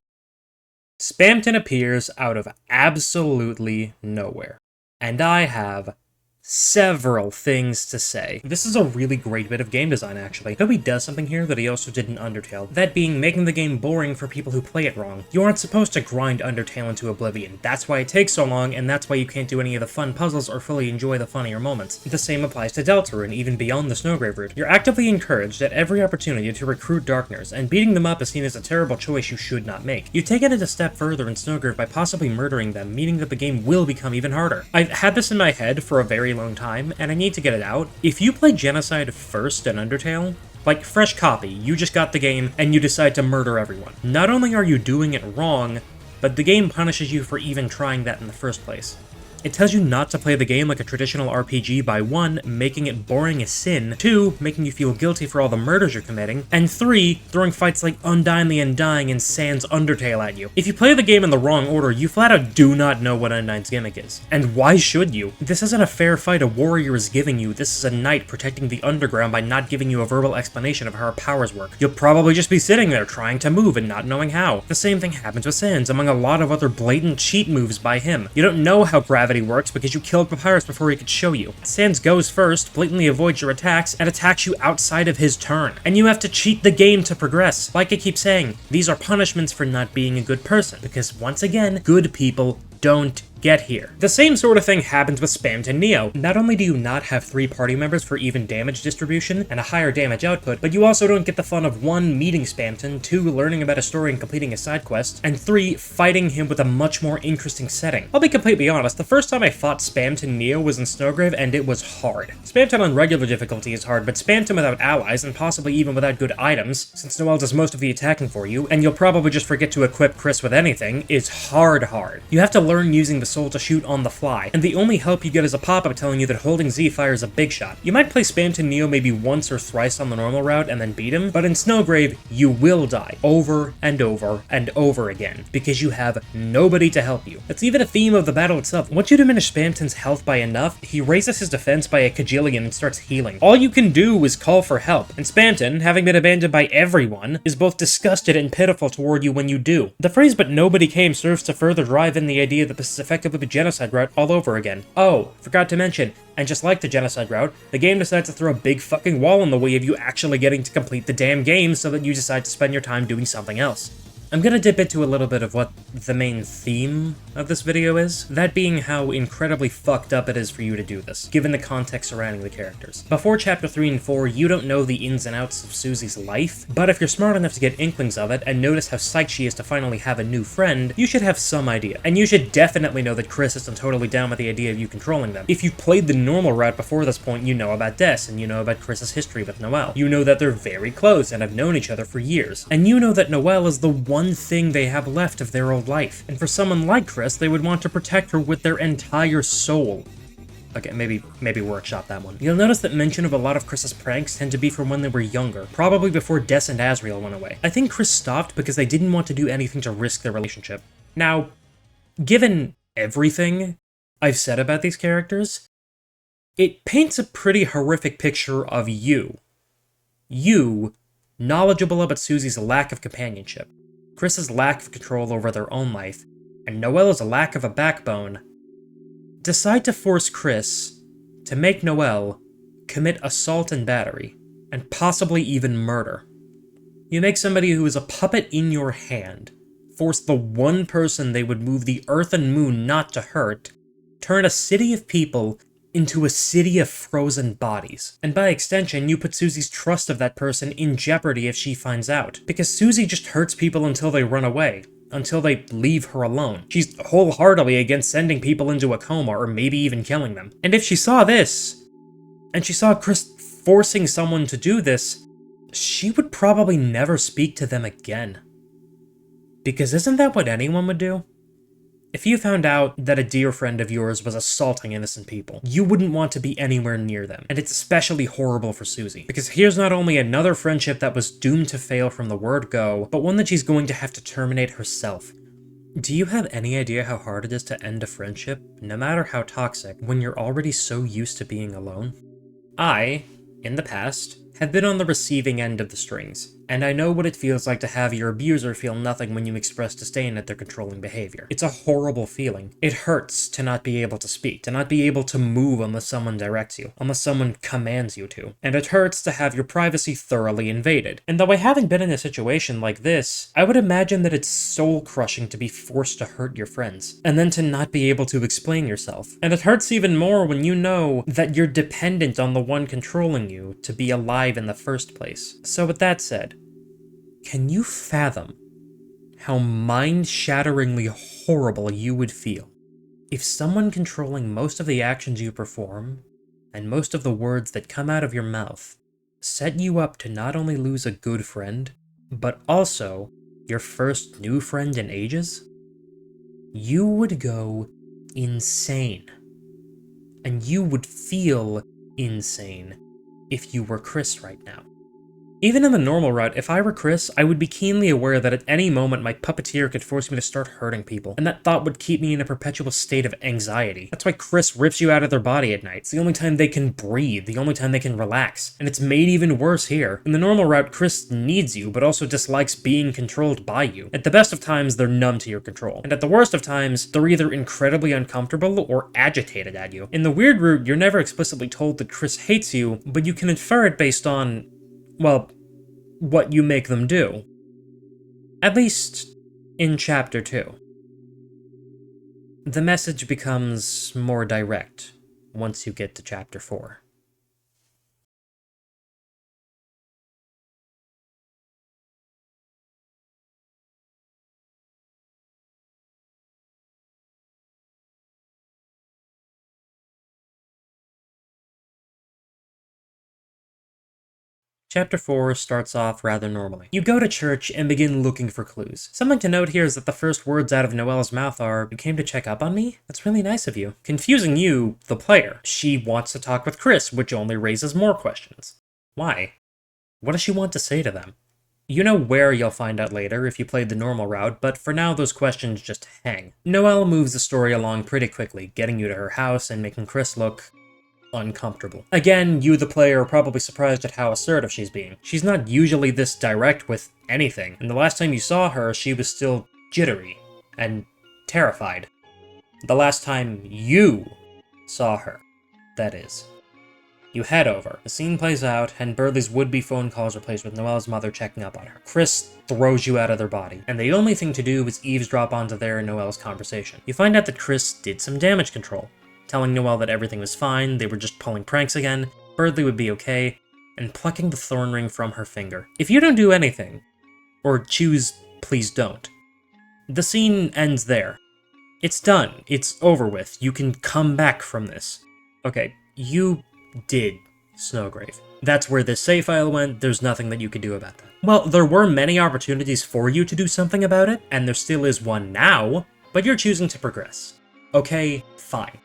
Spamton appears out of absolutely nowhere. And I have several things to say. This is a really great bit of game design, actually. Toby does something here that he also did in Undertale, that being making the game boring for people who play it wrong. You aren't supposed to grind Undertale into oblivion. That's why it takes so long, and that's why you can't do any of the fun puzzles or fully enjoy the funnier moments. The same applies to Deltarune, even beyond the Snowgrave route. You're actively encouraged at every opportunity to recruit Darkners, and beating them up is seen as a terrible choice you should not make. You take it a step further in Snowgrave by possibly murdering them, meaning that the game will become even harder. I've had this in my head for a very long time, and I need to get it out. If you play Genocide first in Undertale, like fresh copy, you just got the game and you decide to murder everyone. Not only are you doing it wrong, but the game punishes you for even trying that in the first place. It tells you not to play the game like a traditional RPG by 1, making it boring a sin, 2, making you feel guilty for all the murders you're committing, and 3, throwing fights like Undyne the Undying and Sans Undertale at you. If you play the game in the wrong order, you flat out do not know what Undyne's gimmick is. And why should you? This isn't a fair fight a warrior is giving you, this is a knight protecting the underground by not giving you a verbal explanation of how her powers work. You'll probably just be sitting there trying to move and not knowing how. The same thing happens with Sans, among a lot of other blatant cheat moves by him. You don't know how gravity works because you killed Papyrus before he could show you. Sans goes first, blatantly avoids your attacks, and attacks you outside of his turn. And you have to cheat the game to progress. Like I keep saying, these are punishments for not being a good person, because once again, good people don't get here. The same sort of thing happens with Spamton Neo. Not only do you not have 3 party members for even damage distribution and a higher damage output, but you also don't get the fun of 1, meeting Spamton, 2, learning about a story and completing a side quest, and 3, fighting him with a much more interesting setting. I'll be completely honest, the first time I fought Spamton Neo was in Snowgrave, and it was hard. Spamton on regular difficulty is hard, but Spamton without allies, and possibly even without good items, since Noelle does most of the attacking for you, and you'll probably just forget to equip Kris with anything, is hard. You have to learn using the soul to shoot on the fly, and the only help you get is a pop-up telling you that holding Z fires a big shot. You might play Spamton Neo maybe once or thrice on the normal route and then beat him, but in Snowgrave, you will die over and over and over again, because you have nobody to help you. That's even a theme of the battle itself. Once you diminish Spamton's health by enough, he raises his defense by a kajillion and starts healing. All you can do is call for help, and Spamton, having been abandoned by everyone, is both disgusted and pitiful toward you when you do. The phrase "but nobody came" serves to further drive in the idea idea that this is effectively the Genocide route all over again. Oh, forgot to mention, and just like the Genocide route, the game decides to throw a big fucking wall in the way of you actually getting to complete the damn game so that you decide to spend your time doing something else. I'm gonna dip into a little bit of what the main theme of this video is, that being how incredibly fucked up it is for you to do this, given the context surrounding the characters. Before Chapter 3 and 4, you don't know the ins and outs of Susie's life, but if you're smart enough to get inklings of it and notice how psyched she is to finally have a new friend, you should have some idea. And you should definitely know that Kris isn't totally down with the idea of you controlling them. If you've played the normal route before this point, you know about Des, and you know about Kris's history with Noelle. You know that they're very close and have known each other for years. And you know that Noelle is the one thing they have left of their old life. And for someone like Kris, they would want to protect her with their entire soul. Okay, maybe workshop that one. You'll notice that mention of a lot of Kris's pranks tend to be from when they were younger, probably before Des and Asriel went away. I think Kris stopped because they didn't want to do anything to risk their relationship. Now, given everything I've said about these characters, it paints a pretty horrific picture of you. You, knowledgeable about Susie's lack of companionship, Kris's lack of control over their own life, and Noelle's lack of a backbone, decide to force Kris to make Noelle commit assault and battery, and possibly even murder. You make somebody who is a puppet in your hand force the one person they would move the earth and moon not to hurt, turn a city of people into a city of frozen bodies. And by extension, you put Susie's trust of that person in jeopardy if she finds out. Because Susie just hurts people until they run away, until they leave her alone. She's wholeheartedly against sending people into a coma or maybe even killing them. And if she saw this, and she saw Kris forcing someone to do this, she would probably never speak to them again. Because isn't that what anyone would do? If you found out that a dear friend of yours was assaulting innocent people, you wouldn't want to be anywhere near them. And it's especially horrible for Susie, because here's not only another friendship that was doomed to fail from the word go, but one that she's going to have to terminate herself. Do you have any idea how hard it is to end a friendship, no matter how toxic, when you're already so used to being alone? I, in the past, have been on the receiving end of the strings, and I know what it feels like to have your abuser feel nothing when you express disdain at their controlling behavior. It's a horrible feeling. It hurts to not be able to speak, to not be able to move unless someone directs you, unless someone commands you to. And it hurts to have your privacy thoroughly invaded. And though I haven't been in a situation like this, I would imagine that it's soul-crushing to be forced to hurt your friends, and then to not be able to explain yourself. And it hurts even more when you know that you're dependent on the one controlling you to be alive in the first place. So with that said, can you fathom how mind-shatteringly horrible you would feel if someone controlling most of the actions you perform, and most of the words that come out of your mouth, set you up to not only lose a good friend, but also your first new friend in ages? You would go insane. And you would feel insane if you were Kris right now. Even in the normal route, if I were Kris, I would be keenly aware that at any moment my puppeteer could force me to start hurting people, and that thought would keep me in a perpetual state of anxiety. That's why Kris rips you out of their body at night. It's the only time they can breathe, the only time they can relax, and it's made even worse here. In the normal route, Kris needs you, but also dislikes being controlled by you. At the best of times, they're numb to your control, and at the worst of times, they're either incredibly uncomfortable or agitated at you. In the weird route, you're never explicitly told that Kris hates you, but you can infer it based on, well, what you make them do. At least in Chapter 2. The message becomes more direct once you get to Chapter 4. Chapter 4 starts off rather normally. You go to church and begin looking for clues. Something to note here is that the first words out of Noelle's mouth are, "You came to check up on me? That's really nice of you." Confusing you, the player. She wants to talk with Kris, which only raises more questions. Why? What does she want to say to them? You know where you'll find out later if you played the normal route, but for now those questions just hang. Noelle moves the story along pretty quickly, getting you to her house and making Kris look uncomfortable. Again, you the player are probably surprised at how assertive she's being. She's not usually this direct with anything, and the last time you saw her, she was still jittery and terrified. The last time you saw her, that is. You head over, the scene plays out, and Burley's would-be phone calls replaced with Noelle's mother checking up on her. Kris throws you out of their body, and the only thing to do is eavesdrop onto their and Noelle's conversation. You find out that Kris did some damage control, telling Noelle that everything was fine, they were just pulling pranks again, Burley would be okay, and plucking the thorn ring from her finger. If you don't do anything, or choose please don't, the scene ends there. It's done. It's over with. You can come back from this. Okay, you did Snowgrave. That's where this save file went, there's nothing that you could do about that. Well, there were many opportunities for you to do something about it, and there still is one now, but you're choosing to progress. Okay, fine.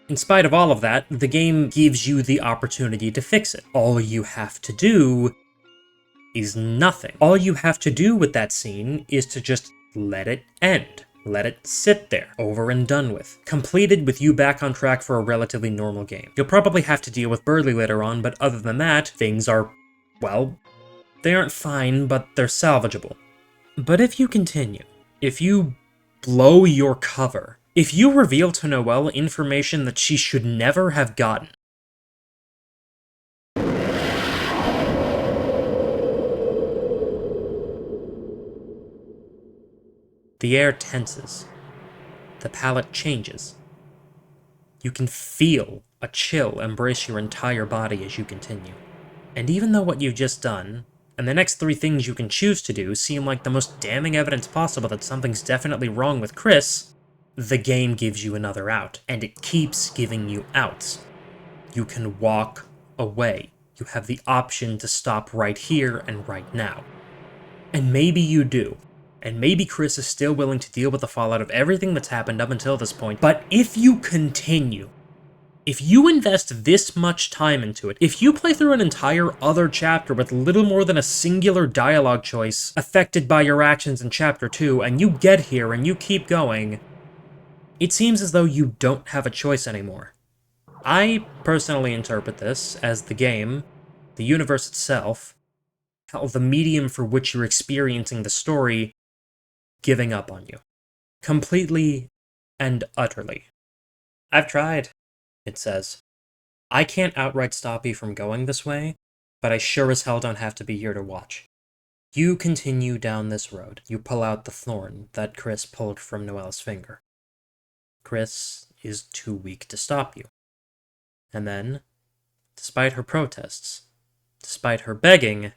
In spite of all of that, the game gives you the opportunity to fix it. All you have to do is nothing. All you have to do with that scene is to just let it end. Let it sit there, over and done with. Completed with you back on track for a relatively normal game. You'll probably have to deal with Burley later on, but other than that, things are, well, they aren't fine, but they're salvageable. But if you continue, if you blow your cover, if you reveal to Noelle information that she should never have gotten, the air tenses. The palette changes. You can feel a chill embrace your entire body as you continue. And even though what you've just done, and the next 3 things you can choose to do, seem like the most damning evidence possible that something's definitely wrong with Kris, the game gives you another out, and it keeps giving you outs. You can walk away. You have the option to stop right here and right now. And maybe you do. And maybe Kris is still willing to deal with the fallout of everything that's happened up until this point, but if you continue, if you invest this much time into it, if you play through an entire other chapter with little more than a singular dialogue choice affected by your actions in Chapter 2, and you get here and you keep going, it seems as though you don't have a choice anymore. I personally interpret this as the game, the universe itself, the medium for which you're experiencing the story, giving up on you. Completely and utterly. I've tried, it says. I can't outright stop you from going this way, but I sure as hell don't have to be here to watch. You continue down this road. You pull out the thorn that Kris pulled from Noelle's finger. Kris is too weak to stop you. And then, despite her protests, despite her begging,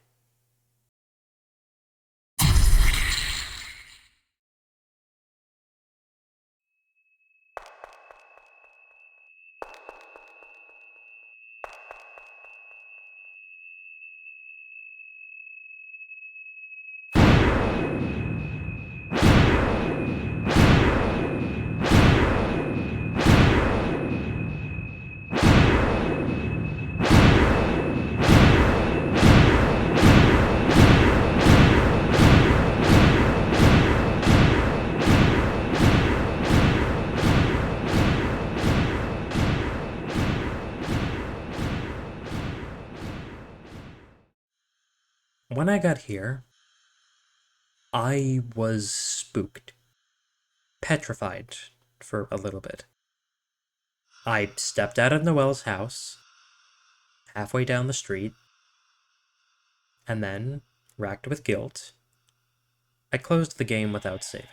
when I got here, I was spooked. Petrified for a little bit. I stepped out of Noelle's house, halfway down the street, and then, racked with guilt, I closed the game without saving.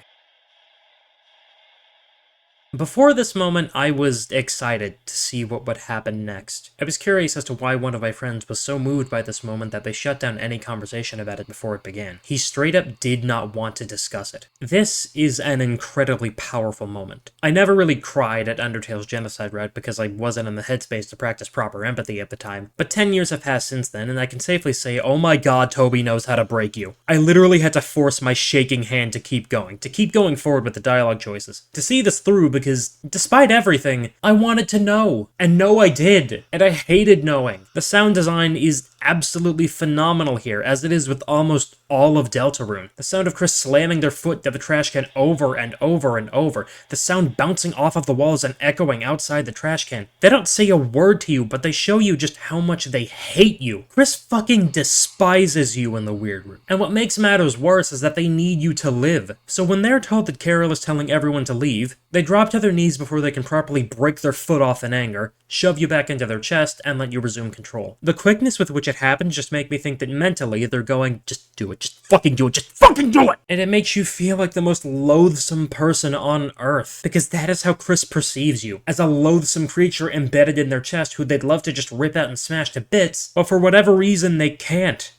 Before this moment, I was excited to see what would happen next. I was curious as to why one of my friends was so moved by this moment that they shut down any conversation about it before it began. He straight up did not want to discuss it. This is an incredibly powerful moment. I never really cried at Undertale's Genocide route because I wasn't in the headspace to practice proper empathy at the time, but 10 years have passed since then, and I can safely say, oh my god, Toby knows how to break you. I literally had to force my shaking hand to keep going forward with the dialogue choices, to see this through because, despite everything, I wanted to know. And know I did. And I hated knowing. The sound design is absolutely phenomenal here, as it is with almost all of Deltarune. The sound of Kris slamming their foot to the trash can over and over and over, the sound bouncing off of the walls and echoing outside the trash can. They don't say a word to you, but they show you just how much they hate you. Kris fucking despises you in the weird room. And what makes matters worse is that they need you to live. So when they're told that Carol is telling everyone to leave, they drop to their knees before they can properly break their foot off in anger, shove you back into their chest, and let you resume control. The quickness with which it happens just make me think that mentally they're going, just do it, just fucking do it, just fucking do it! And it makes you feel like the most loathsome person on Earth, because that is how Kris perceives you, as a loathsome creature embedded in their chest who they'd love to just rip out and smash to bits, but for whatever reason they can't.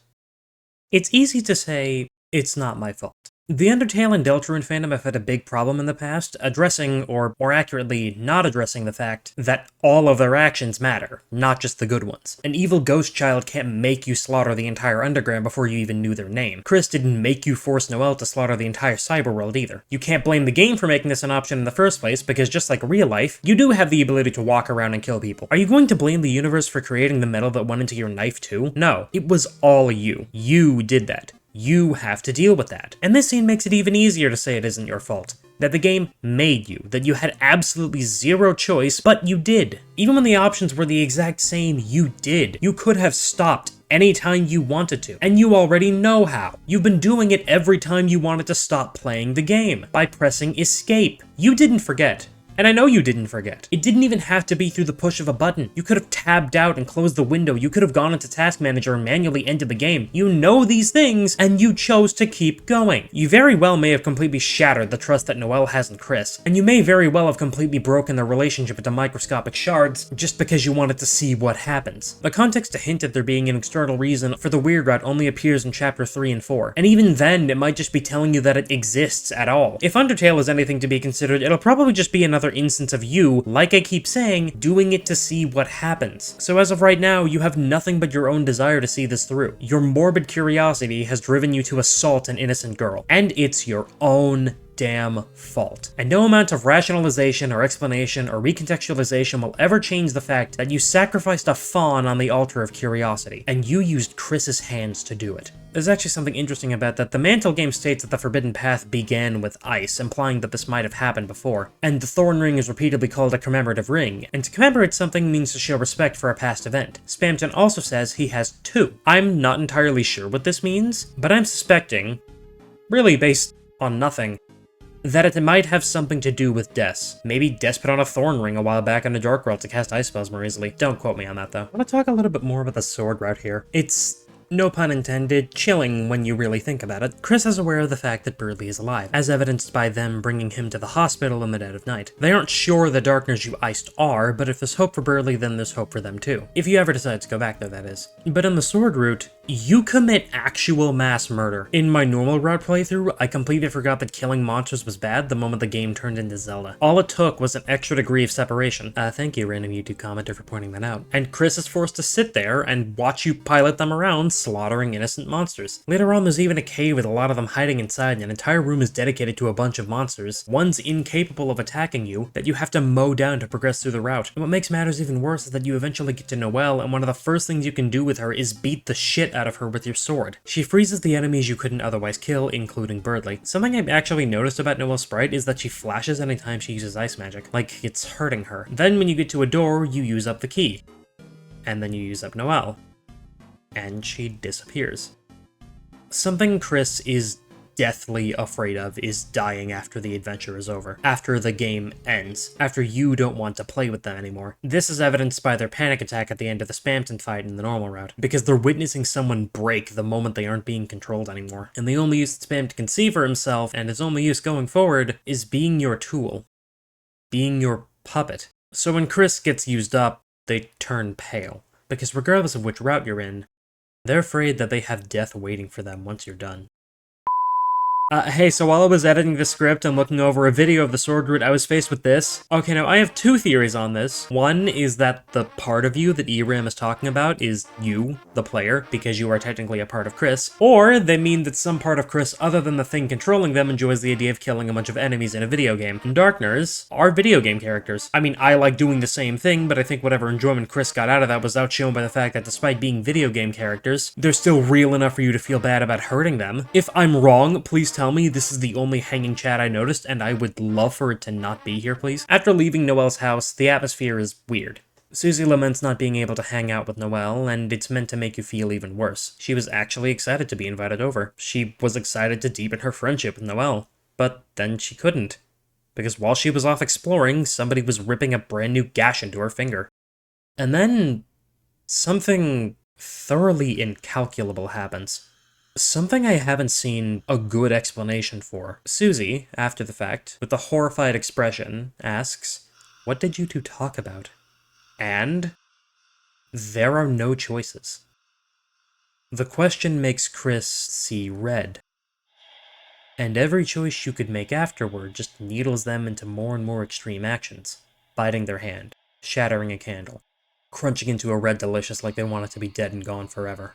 It's easy to say, it's not my fault. The Undertale and Deltarune fandom have had a big problem in the past, addressing, or more accurately, not addressing the fact that all of their actions matter, not just the good ones. An evil ghost child can't make you slaughter the entire underground before you even knew their name. Kris didn't make you force Noelle to slaughter the entire cyberworld either. You can't blame the game for making this an option in the first place, because just like real life, you do have the ability to walk around and kill people. Are you going to blame the universe for creating the metal that went into your knife too? No, it was all you. You did that. You have to deal with that. And this scene makes it even easier to say it isn't your fault. That the game made you, that you had absolutely zero choice, but you did. Even when the options were the exact same, you did. You could have stopped anytime you wanted to, and you already know how. You've been doing it every time you wanted to stop playing the game, by pressing escape. You didn't forget. And I know you didn't forget. It didn't even have to be through the push of a button. You could have tabbed out and closed the window. You could have gone into Task Manager and manually ended the game. You know these things, and you chose to keep going. You very well may have completely shattered the trust that Noelle has in Kris, and you may very well have completely broken their relationship into microscopic shards just because you wanted to see what happens. The context to hint at there being an external reason for the weird route only appears in Chapter 3 and 4, and even then, it might just be telling you that it exists at all. If Undertale is anything to be considered, it'll probably just be another instance of you, like I keep saying, doing it to see what happens. So as of right now, you have nothing but your own desire to see this through. Your morbid curiosity has driven you to assault an innocent girl, and it's your own damn fault. And no amount of rationalization or explanation or recontextualization will ever change the fact that you sacrificed a fawn on the altar of curiosity, and you used Kris's hands to do it. There's actually something interesting about that. The Mantle game states that the Forbidden Path began with ice, implying that this might have happened before. And the Thorn Ring is repeatedly called a commemorative ring, and to commemorate something means to show respect for a past event. Spamton also says he has two. I'm not entirely sure what this means, but I'm suspecting, really based on nothing, that it might have something to do with Des. Maybe Des put on a Thorn Ring a while back in a Dark World to cast ice spells more easily. Don't quote me on that though. I want to talk a little bit more about the sword route here. It's, no pun intended, chilling when you really think about it. Kris is aware of the fact that Burley is alive, as evidenced by them bringing him to the hospital in the dead of night. They aren't sure the Darkners you iced are, but if there's hope for Burley, then there's hope for them too. If you ever decide to go back there, that is. But in the sword route, you commit actual mass murder. In my normal route playthrough, I completely forgot that killing monsters was bad the moment the game turned into Zelda. All it took was an extra degree of separation. Thank you, random YouTube commenter, for pointing that out. And Kris is forced to sit there and watch you pilot them around, slaughtering innocent monsters. Later on, there's even a cave with a lot of them hiding inside, and an entire room is dedicated to a bunch of monsters, ones incapable of attacking you, that you have to mow down to progress through the route. And what makes matters even worse is that you eventually get to Noelle, and one of the first things you can do with her is beat the shit out of her with your sword. She freezes the enemies you couldn't otherwise kill, including Burley. Something I've actually noticed about Noelle's sprite is that she flashes anytime she uses ice magic, like it's hurting her. Then when you get to a door, you use up the key. And then you use up Noelle. And she disappears. Something Kris is deathly afraid of is dying after the adventure is over, after the game ends, after you don't want to play with them anymore. This is evidenced by their panic attack at the end of the Spamton fight in the normal route, because they're witnessing someone break the moment they aren't being controlled anymore. And the only use that Spamton can see for himself, and his only use going forward, is being your tool. Being your puppet. So when Kris gets used up, they turn pale, because regardless of which route you're in, they're afraid that they have death waiting for them once you're done. Hey, so while I was editing the script and looking over a video of the sword route, I was faced with this. Okay, now I have two theories on this. One is that the part of you that Eram is talking about is you, the player, because you are technically a part of Kris. Or they mean that some part of Kris other than the thing controlling them enjoys the idea of killing a bunch of enemies in a video game. And Darkners are video game characters. I mean, I like doing the same thing, but I think whatever enjoyment Kris got out of that was outshone by the fact that despite being video game characters, they're still real enough for you to feel bad about hurting them. If I'm wrong, please tell me. This is the only hanging chat I noticed, and I would love for it to not be here, please. After leaving Noelle's house, the atmosphere is weird. Susie laments not being able to hang out with Noelle, and it's meant to make you feel even worse. She was actually excited to be invited over. She was excited to deepen her friendship with Noelle, but then she couldn't. Because while she was off exploring, somebody was ripping a brand new gash into her finger. And then something thoroughly incalculable happens. Something I haven't seen a good explanation for. Susie, after the fact, with a horrified expression, asks, "What did you two talk about?" And there are no choices. The question makes Kris see red. And every choice you could make afterward just needles them into more and more extreme actions. Biting their hand, shattering a candle, crunching into a red delicious like they want it to be dead and gone forever.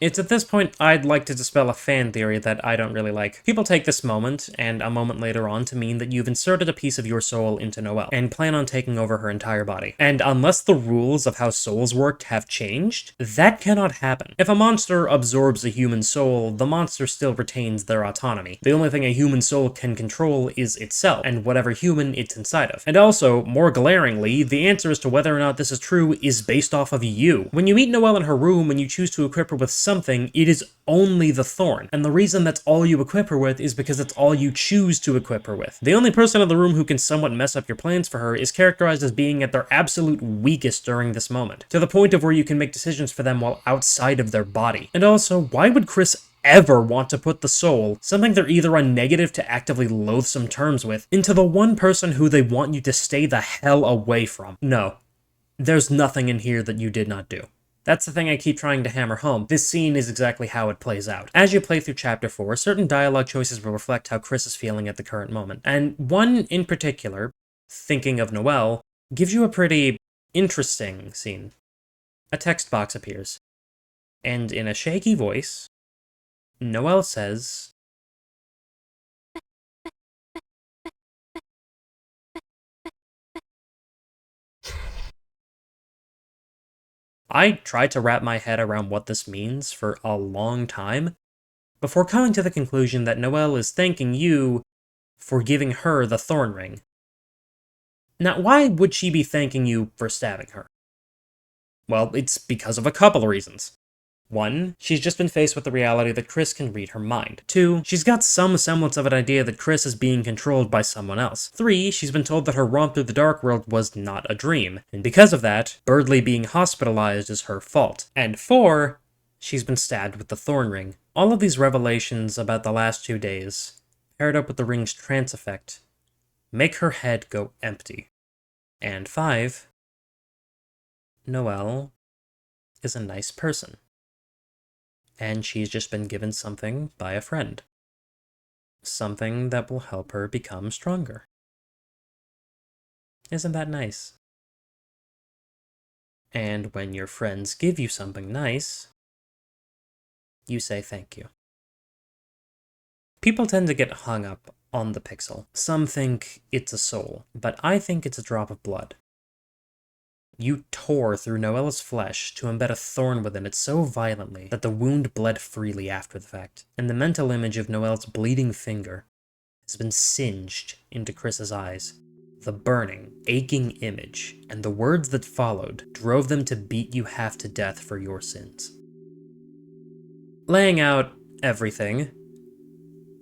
It's at this point I'd like to dispel a fan theory that I don't really like. People take this moment, and a moment later on, to mean that you've inserted a piece of your soul into Noelle, and plan on taking over her entire body. And unless the rules of how souls worked have changed, that cannot happen. If a monster absorbs a human soul, the monster still retains their autonomy. The only thing a human soul can control is itself, and whatever human it's inside of. And also, more glaringly, the answer as to whether or not this is true is based off of you. When you meet Noelle in her room and you choose to equip her with something, it is only the thorn. And the reason that's all you equip her with is because it's all you choose to equip her with. The only person in the room who can somewhat mess up your plans for her is characterized as being at their absolute weakest during this moment, to the point of where you can make decisions for them while outside of their body. And also, why would Kris ever want to put the soul, something they're either on negative to actively loathsome terms with, into the one person who they want you to stay the hell away from? No. There's nothing in here that you did not do. That's the thing I keep trying to hammer home. This scene is exactly how it plays out. As you play through Chapter 4, certain dialogue choices will reflect how Kris is feeling at the current moment. And one in particular, thinking of Noelle, gives you a pretty interesting scene. A text box appears. And in a shaky voice, Noelle says, I tried to wrap my head around what this means for a long time, before coming to the conclusion that Noelle is thanking you for giving her the thorn ring. Now, why would she be thanking you for stabbing her? Well, it's because of a couple of reasons. 1, she's just been faced with the reality that Kris can read her mind. 2, she's got some semblance of an idea that Kris is being controlled by someone else. 3, she's been told that her romp through the dark world was not a dream, and because of that, Birdley being hospitalized is her fault. And 4, she's been stabbed with the thorn ring. All of these revelations about the last 2 days, paired up with the ring's trance effect, make her head go empty. And 5, Noelle is a nice person. And she's just been given something by a friend. Something that will help her become stronger. Isn't that nice? And when your friends give you something nice, you say thank you. People tend to get hung up on the pixel. Some think it's a soul, but I think it's a drop of blood. You tore through Noelle's flesh to embed a thorn within it so violently that the wound bled freely after the fact, and the mental image of Noelle's bleeding finger has been singed into Kris's eyes. The burning, aching image, and the words that followed, drove them to beat you half to death for your sins. Laying out everything,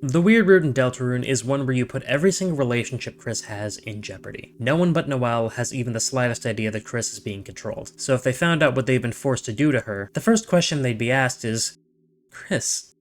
the weird route in Deltarune is one where you put every single relationship Kris has in jeopardy. No one but Noelle has even the slightest idea that Kris is being controlled, so if they found out what they've been forced to do to her, the first question they'd be asked is, "Kris,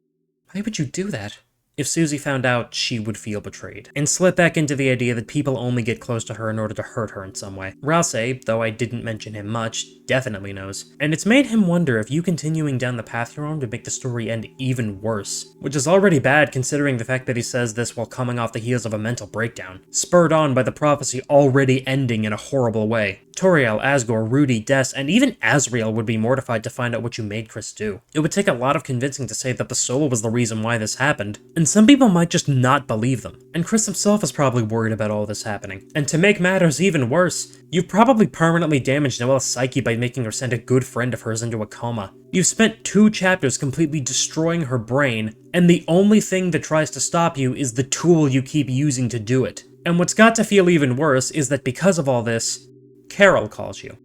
why would you do that?" If Susie found out, she would feel betrayed, and slip back into the idea that people only get close to her in order to hurt her in some way. Ralsei, though I didn't mention him much, definitely knows. And it's made him wonder if you continuing down the path you're on would make the story end even worse, which is already bad considering the fact that he says this while coming off the heels of a mental breakdown, spurred on by the prophecy already ending in a horrible way. Toriel, Asgore, Rudy, Des, and even Asriel would be mortified to find out what you made Kris do. It would take a lot of convincing to say that the soul was the reason why this happened, and some people might just not believe them. And Kris himself is probably worried about all this happening. And to make matters even worse, you've probably permanently damaged Noelle's psyche by making her send a good friend of hers into a coma. You've spent 2 chapters completely destroying her brain, and the only thing that tries to stop you is the tool you keep using to do it. And what's got to feel even worse is that because of all this, Carol calls you.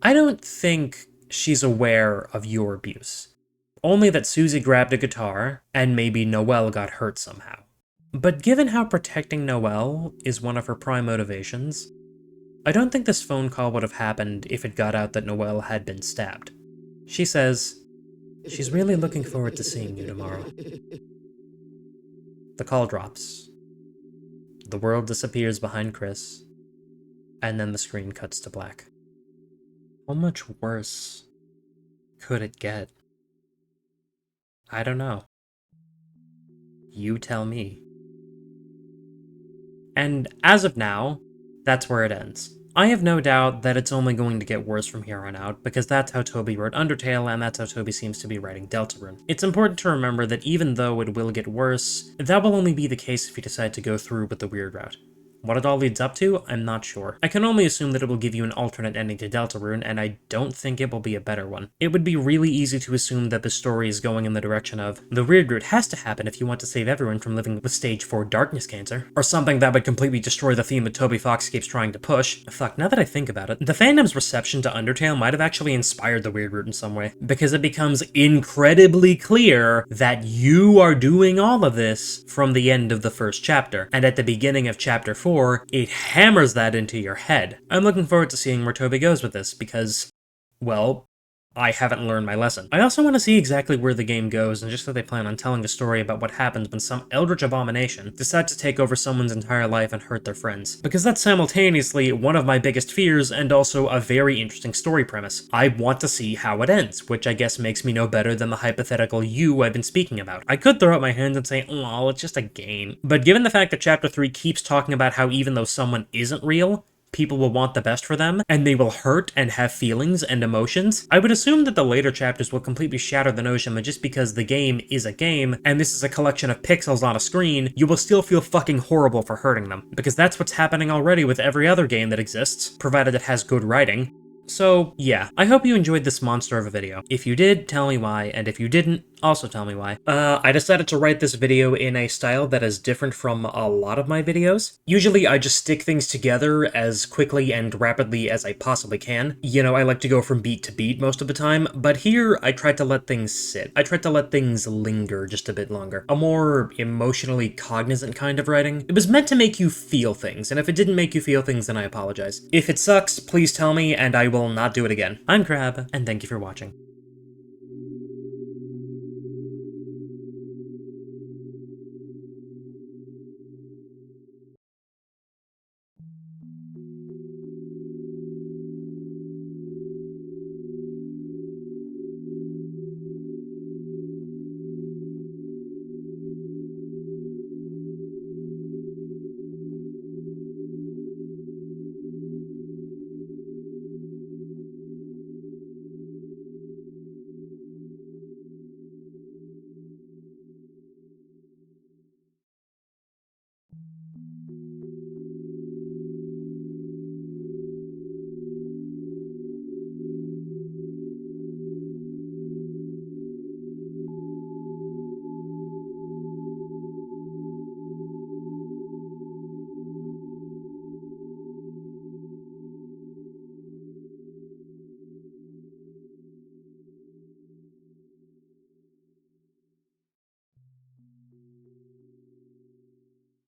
I don't think she's aware of your abuse. Only that Susie grabbed a guitar, and maybe Noelle got hurt somehow. But given how protecting Noelle is one of her prime motivations, I don't think this phone call would have happened if it got out that Noelle had been stabbed. She says, she's really looking forward to seeing you tomorrow. The call drops. The world disappears behind Kris, and then the screen cuts to black. How much worse could it get? I don't know. You tell me. And as of now, that's where it ends. I have no doubt that it's only going to get worse from here on out, because that's how Toby wrote Undertale, and that's how Toby seems to be writing Deltarune. It's important to remember that even though it will get worse, that will only be the case if you decide to go through with the weird route. What it all leads up to, I'm not sure. I can only assume that it will give you an alternate ending to Deltarune, and I don't think it will be a better one. It would be really easy to assume that the story is going in the direction of, the weird route has to happen if you want to save everyone from living with stage 4 darkness cancer, or something that would completely destroy the theme that Toby Fox keeps trying to push. Fuck, now that I think about it, the fandom's reception to Undertale might have actually inspired the weird route in some way, because it becomes incredibly clear that you are doing all of this from the end of the first chapter, and at the beginning of chapter 4, it hammers that into your head. I'm looking forward to seeing where Toby goes with this, because, well, I haven't learned my lesson. I also want to see exactly where the game goes, and just that they plan on telling a story about what happens when some eldritch abomination decides to take over someone's entire life and hurt their friends. Because that's simultaneously one of my biggest fears, and also a very interesting story premise. I want to see how it ends, which I guess makes me no better than the hypothetical you I've been speaking about. I could throw up my hands and say, oh, it's just a game. But given the fact that Chapter 3 keeps talking about how even though someone isn't real, people will want the best for them, and they will hurt and have feelings and emotions, I would assume that the later chapters will completely shatter the notion that just because the game is a game, and this is a collection of pixels on a screen, you will still feel fucking horrible for hurting them. Because that's what's happening already with every other game that exists, provided it has good writing. So, yeah, I hope you enjoyed this monster of a video. If you did, tell me why, and if you didn't, also tell me why. I decided to write this video in a style that is different from a lot of my videos. Usually I just stick things together as quickly and rapidly as I possibly can. You know, I like to go from beat to beat most of the time, but here I tried to let things sit. I tried to let things linger just a bit longer. A more emotionally cognizant kind of writing. It was meant to make you feel things, and if it didn't make you feel things, then I apologize. If it sucks, please tell me, and I will not do it again. I'm Crab, and thank you for watching.